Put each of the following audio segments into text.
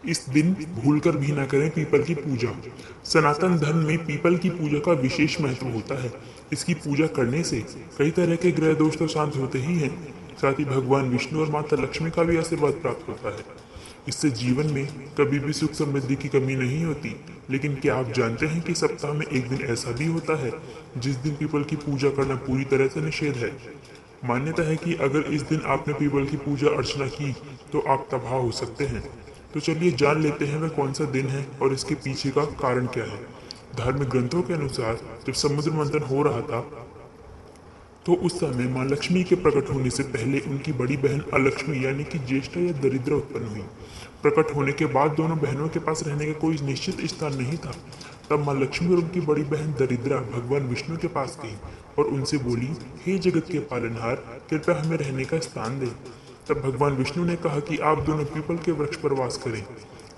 इस दिन भूलकर भी न करें पीपल की पूजा। सनातन धर्म में पीपल की पूजा का विशेष महत्व होता है। इसकी पूजा करने से कई तरह के ग्रह दोष तो शांत होते ही हैं, साथ ही भगवान विष्णु और माता लक्ष्मी का भी आशीर्वाद प्राप्त होता है। इससे जीवन में कभी भी सुख समृद्धि की कमी नहीं होती। लेकिन क्या आप जानते हैं कि सप्ताह में एक दिन ऐसा भी होता है जिस दिन पीपल की पूजा करना पूरी तरह से निषेध है। मान्यता है कि अगर इस दिन आपने पीपल की पूजा अर्चना की तो आप तबाह हो सकते हैं। तो चलिए जान लेते हैं वह कौन सा दिन है और इसके पीछे का कारण क्या है। धार्मिक ग्रंथों के अनुसार जब समुद्र मंथन हो रहा था तो उस समय मां लक्ष्मी के प्रकट होने से पहले उनकी बड़ी बहन अलक्ष्मी यानी कि ज्येष्ठा या दरिद्रा उत्पन्न हुई। प्रकट होने के बाद दोनों बहनों के पास रहने का कोई निश्चित स्थान नहीं था। तब मां लक्ष्मी और उनकी बड़ी बहन दरिद्रा भगवान विष्णु के पास गई और उनसे बोली, हे जगत के पालनहार, कृपया हमें रहने का स्थान दे। तब भगवान विष्णु ने कहा कि आप दोनों पीपल के वृक्ष पर वास करें।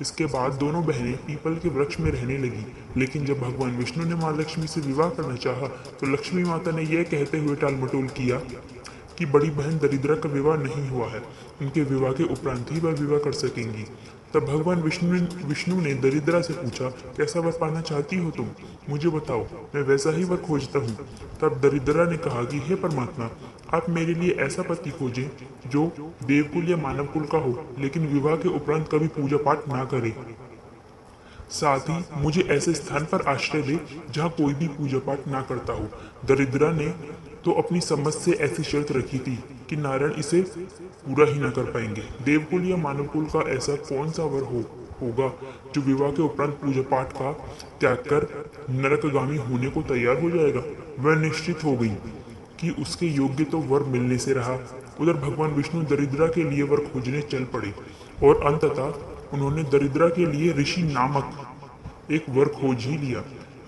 इसके बाद दोनों बहनें पीपल के वृक्ष में रहने लगी। लेकिन जब भगवान विष्णु ने मां लक्ष्मी से विवाह करना चाहा तो लक्ष्मी माता ने यह कहते हुए टालमटोल किया कि बड़ी बहन दरिद्रा का विवाह नहीं हुआ है, उनके विवाह के उपरांत ही वह विवाह कर सकेंगी। तब भगवान विष्णु ने दरिद्रा से पूछा, कैसा वर पाना चाहती हो तुम? मुझे बताओ, मैं वैसा ही वर खोजता हूँ। तब दरिद्रा ने कहा कि हे परमात्मा, आप मेरे लिए ऐसा पति खोजें जो देवकुल या मानव कुल का हो, लेकिन विवाह के उपरांत कभी पूजा पाठ ना करे। साथ ही मुझे ऐसे स्थान पर आश्रय दे जहाँ कोई भी पूजा पाठ ना करता हो। दरिद्रा ने तो अपनी समझ से ऐसी शर्त रखी थी कि नारायण इसे पूरा ही ना कर पाएंगे। देवकुल या मानवकुल का ऐसा कौन सा वर होगा जो विवाह के उपरांत पूजा पाठ का त्याग कर नरकगामी होने को तैयार हो जाएगा। वह निश्चित हो गई कि उसके योग्य तो वर मिलने से रहा। उधर भगवान विष्णु दरिद्रा के लिए वर खोजने चल पड़े और अंततः उन्होंने दरिद्रा के लिए ऋषि नामक एक वर खोज ही लिया।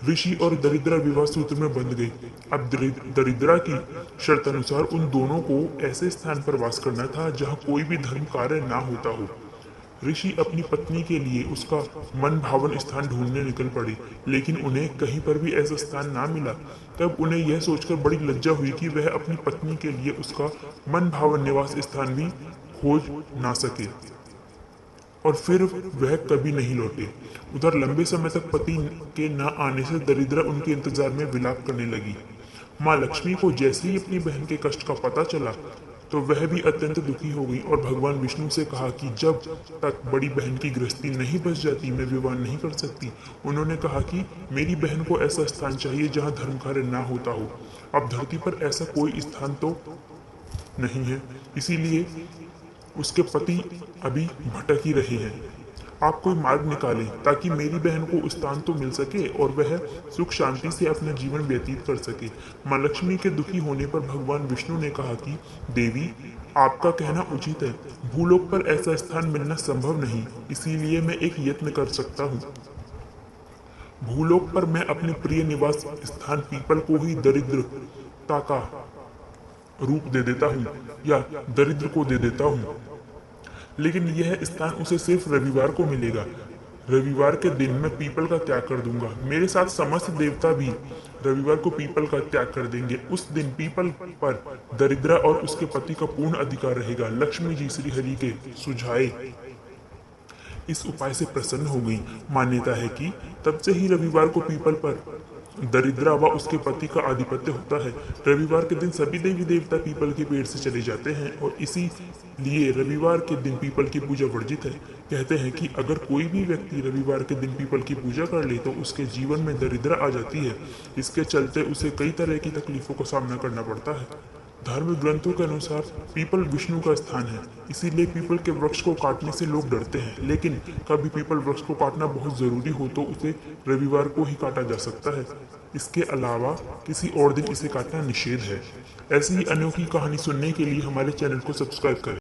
ऋषि और दरिद्रा विवाह सूत्र में बंध गई। अब दरिद्रा की शर्त अनुसार उन दोनों को ऐसे स्थान पर वास करना था जहां कोई भी धर्म कार्य ना होता हो। ऋषि अपनी पत्नी के लिए उसका मन भावन स्थान ढूंढने निकल पड़े, लेकिन उन्हें कहीं पर भी ऐसा स्थान ना मिला। तब उन्हें यह सोचकर बड़ी लज्जा हुई कि वह अपनी पत्नी के लिए उसका मन भावन निवास स्थान भी खोज ना सके और फिर वह कभी नहीं लौटे। उधर लंबे समय तक पति के न आने से दरिद्रा उनके इंतजार में विलाप करने लगी। माँ लक्ष्मी को जैसे ही अपनी बहन के कष्ट का पता चला तो वह भी अत्यंत दुखी हो गई और भगवान विष्णु से कहा कि जब तक बड़ी बहन की गृहस्थी नहीं बच जाती मैं विवाह नहीं कर सकती। उन्होंने कहा कि मेरी बहन को ऐसा स्थान चाहिए जहाँ धर्म कार्य ना होता हो। अब धरती पर ऐसा कोई स्थान तो नहीं है, इसीलिए उसके पति अभी भटक ही रहे हैं। आप कोई मार्ग निकालें ताकि मेरी बहन को स्थान तो मिल सके और वह सुख शांति से अपना जीवन व्यतीत कर सके। माँ लक्ष्मी के दुखी होने पर भगवान विष्णु ने कहा कि देवी, आपका कहना उचित है, भूलोक पर ऐसा स्थान मिलना संभव नहीं, इसीलिए मैं एक यत्न कर सकता हूँ। भूलोक पर मैं अपने प्रिय निवास स्थान पीपल को ही दरिद्रता का रूप दे देता हूँ या दरिद्र को दे देता हूँ, लेकिन यह स्थान उसे सिर्फ रविवार को मिलेगा। रविवार के दिन मैं पीपल का त्याग कर दूंगा। मेरे साथ समस्त देवता भी रविवार को पीपल का त्याग कर देंगे। उस दिन पीपल पर दरिद्रा और उसके पति का पूर्ण अधिकार रहेगा। लक्ष्मी जी श्री हरि के सुझाए इस उपाय से प्रसन्न हो गई। मान्यता है कि तब से ही रविवार को पीपल पर दरिद्रा व उसके पति का आधिपत्य होता है। रविवार के दिन सभी देवी देवता पीपल के पेड़ से चले जाते हैं और इसीलिए रविवार के दिन पीपल की पूजा वर्जित है। कहते हैं कि अगर कोई भी व्यक्ति रविवार के दिन पीपल की पूजा कर ले तो उसके जीवन में दरिद्रा आ जाती है। इसके चलते उसे कई तरह की तकलीफों का सामना करना पड़ता है। धार्मिक ग्रंथों के अनुसार पीपल विष्णु का स्थान है, इसीलिए पीपल के वृक्ष को काटने से लोग डरते हैं। लेकिन कभी पीपल वृक्ष को काटना बहुत जरूरी हो तो उसे रविवार को ही काटा जा सकता है। इसके अलावा किसी और दिन इसे काटना निषेध है। ऐसी ही अनोखी कहानी सुनने के लिए हमारे चैनल को सब्सक्राइब करें।